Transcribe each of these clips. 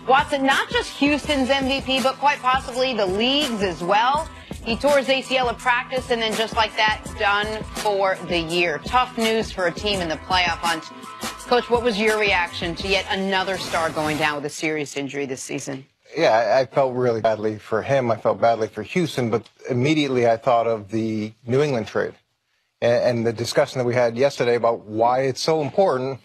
Watson, not just Houston's MVP, but quite possibly the league's as well. He tore his ACL at practice, and then just like that, done for the year. Tough news for a team in the playoff hunt. Coach, what was your reaction to yet another star going down with a serious injury this season? Yeah, I felt really badly for him. I felt badly for Houston, but immediately I thought of the New England trade and the discussion that we had yesterday about why it's so important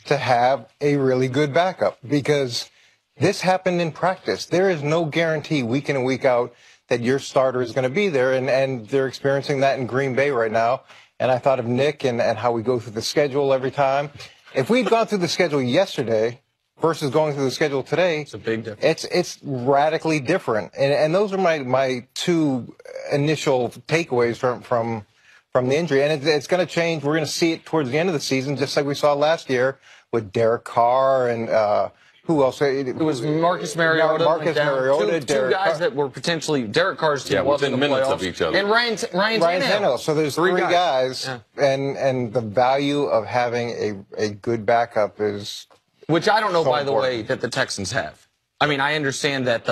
to have a really good backup, because this happened in practice. There is no guarantee week in and week out that your starter is going to be there, and they're experiencing that in Green Bay right now. And I thought of Nick and how we go through the schedule every time. If we'd gone through the schedule yesterday versus going through the schedule today, it's a big difference. It's radically different. And those are my two initial takeaways from the injury. And it's going to change. We're going to see it towards the end of the season, just like we saw last year with Derek Carr and who else? It was Marcus Mariota. Two guys that were potentially Derek Carr's team within minutes of each other. And Ryan Tannehill. So there's three guys. And the value of having a good backup is, which I don't know, so by the important. way, that the Texans have. I mean, I understand that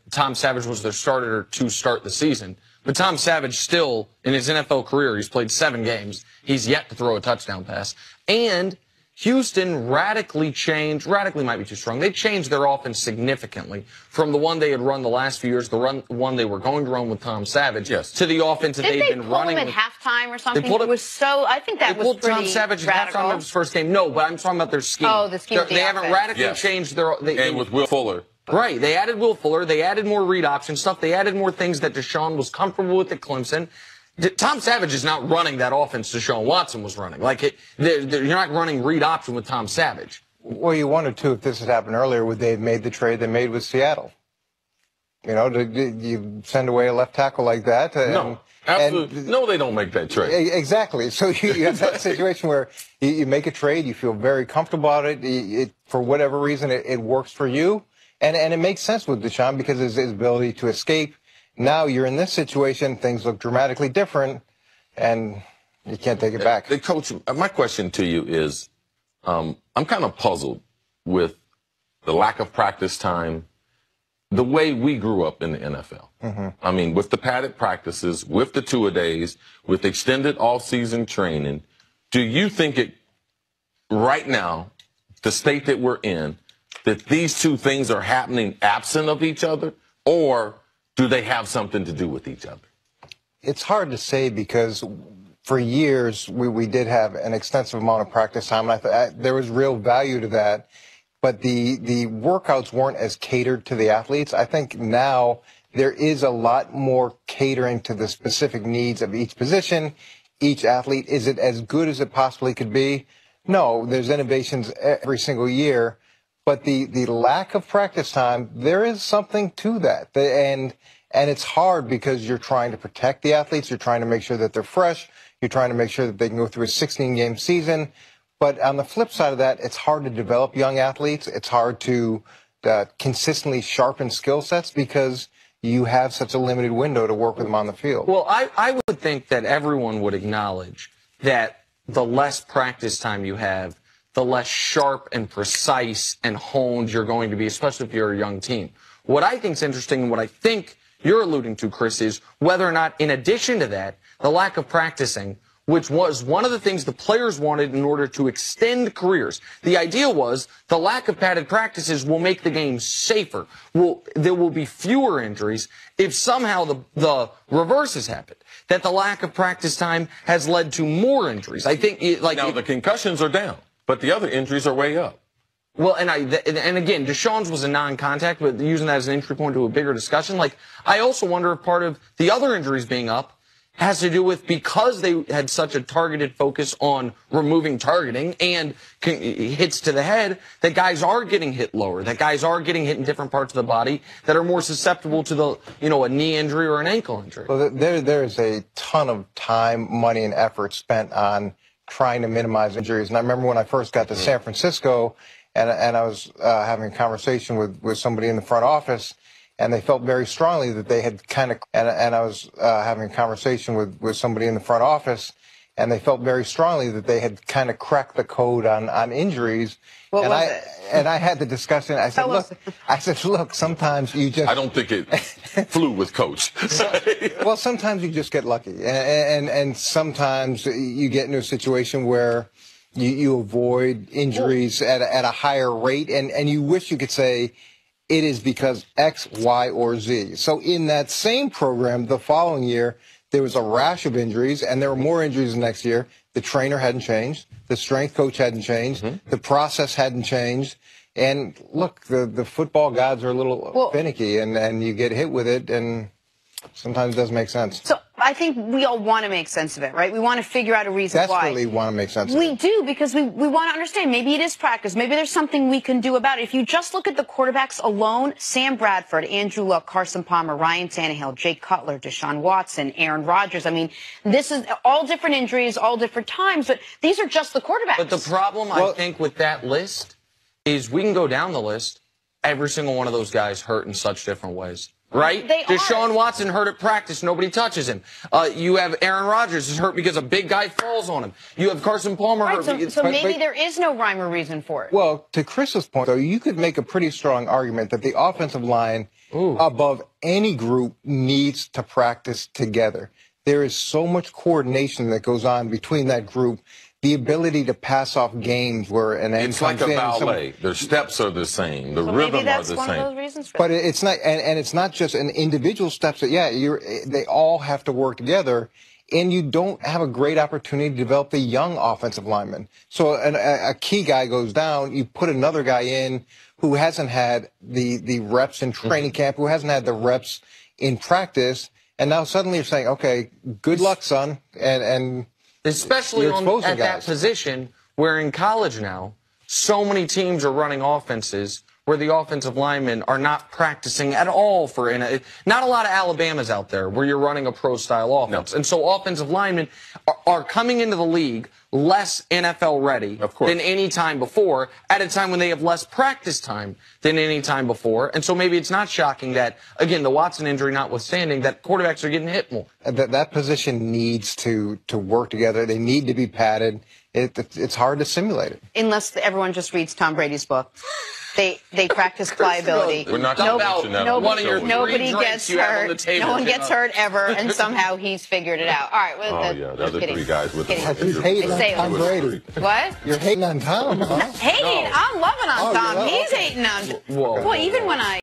Tom Savage was their starter to start the season, but Tom Savage still, in his NFL career, he's played 7 games. He's yet to throw a touchdown pass. And Houston radically might be too strong. They changed their offense significantly from the one they had run the last few years, one they were going to run with Tom Savage, to the offense that they've been running. Did they pull him at halftime or something? It was so, I think that was pretty Tom Savage radical. at halftime of his first game. No, but I'm talking about their scheme. Oh, the scheme. They haven't radically changed their. And with Will Fuller. Right. They added Will Fuller. They added more read option stuff. They added more things that Deshaun was comfortable with at Clemson. Tom Savage is not running that offense Deshaun Watson was running. You're not running read option with Tom Savage. Well, you wondered, too, if this had happened earlier, would they have made the trade they made with Seattle? You know, you send away a left tackle like that? No, absolutely. No, they don't make that trade. Exactly. So you have that situation where you make a trade, you feel very comfortable about it. For whatever reason, it works for you. And it makes sense with Deshaun because his ability to escape. Now you're in this situation, things look dramatically different, and you can't take it back. Coach, my question to you is, I'm kind of puzzled with the lack of practice time, the way we grew up in the NFL. Mm-hmm. I mean, with the padded practices, with the two-a-days, with extended off-season training, do you think right now, the state that we're in, that these two things are happening absent of each other, or do they have something to do with each other? It's hard to say because for years we did have an extensive amount of practice time, and I thought there was real value to that. But the workouts weren't as catered to the athletes. I think now there is a lot more catering to the specific needs of each position, each athlete. Is it as good as it possibly could be? No, there's innovations every single year. But the lack of practice time, there is something to that. And it's hard because you're trying to protect the athletes. You're trying to make sure that they're fresh. You're trying to make sure that they can go through a 16-game season. But on the flip side of that, it's hard to develop young athletes. It's hard to consistently sharpen skill sets because you have such a limited window to work with them on the field. Well, I would think that everyone would acknowledge that the less practice time you have, the less sharp and precise and honed you're going to be, especially if you're a young team. What I think is interesting and what I think you're alluding to, Chris, is whether or not, in addition to that, the lack of practicing, which was one of the things the players wanted in order to extend careers. The idea was the lack of padded practices will make the game safer. There will be fewer injuries if somehow the reverse has happened, that the lack of practice time has led to more injuries. I think now the concussions are down, but the other injuries are way up. Well, and again, Deshaun's was a non-contact, but using that as an entry point to a bigger discussion. I also wonder if part of the other injuries being up has to do with because they had such a targeted focus on removing targeting and hits to the head, that guys are getting hit lower, that guys are getting hit in different parts of the body that are more susceptible to a knee injury or an ankle injury. Well, there's a ton of time, money, and effort spent on trying to minimize injuries. And I remember when I first got to San Francisco, and I was having a conversation with somebody in the front office, and they felt very strongly that they had kind of, and I was having a conversation with somebody in the front office, and they felt very strongly that they had kind of cracked the code on injuries. What was it? And I had the discussion. I said, look, sometimes you just. I don't think it flew with Coach. Well, sometimes you just get lucky, and sometimes you get into a situation where you avoid injuries at a higher rate, and you wish you could say it is because X, Y, or Z. So in that same program, the following year, there was a rash of injuries, and there were more injuries the next year. The trainer hadn't changed. The strength coach hadn't changed. The process hadn't changed. And look, the football gods are a little finicky, and you get hit with it, and sometimes it doesn't make sense. So I think we all want to make sense of it, right? We want to figure out a reason why. Desperately want to make sense of it. We do, because we want to understand. Maybe it is practice. Maybe there's something we can do about it. If you just look at the quarterbacks alone, Sam Bradford, Andrew Luck, Carson Palmer, Ryan Tannehill, Jake Cutler, Deshaun Watson, Aaron Rodgers. I mean, this is all different injuries, all different times, but these are just the quarterbacks. But the problem, I think, with that list is we can go down the list. Every single one of those guys hurt in such different ways. Right? Deshaun Watson hurt at practice. Nobody touches him. You have Aaron Rodgers is hurt because a big guy falls on him. You have Carson Palmer hurt. So maybe there is no rhyme or reason for it. Well, to Chris's point, though, you could make a pretty strong argument that the offensive line above any group needs to practice together. There is so much coordination that goes on between that group. The ability to pass off games where an end it's like a ballet. The steps are the same. The rhythm are the same. Maybe that's one of those reasons for but it's not, and it's not just an individual steps. They all have to work together, and you don't have a great opportunity to develop the young offensive lineman. So a key guy goes down, you put another guy in who hasn't had the reps in training camp, who hasn't had the reps in practice, and now suddenly you're saying, okay, good luck, son, and especially at that position where in college now, so many teams are running offenses where the offensive linemen are not practicing at all not a lot of Alabamas out there where you're running a pro-style offense. No. And so offensive linemen are coming into the league less NFL ready than any time before, at a time when they have less practice time than any time before. And so maybe it's not shocking that, again, the Watson injury notwithstanding, that quarterbacks are getting hit more. That position needs to work together. They need to be padded. It's hard to simulate it. Unless everyone just reads Tom Brady's book. They practice pliability. We're not talking about nobody gets hurt. No one gets hurt ever, and somehow he's figured it out. All right. The other three guys with the He's hating on Tom Brady. What? You're hating on Tom, huh? Hating? I'm loving on Tom. He's hating on. Whoa. Boy, even when I.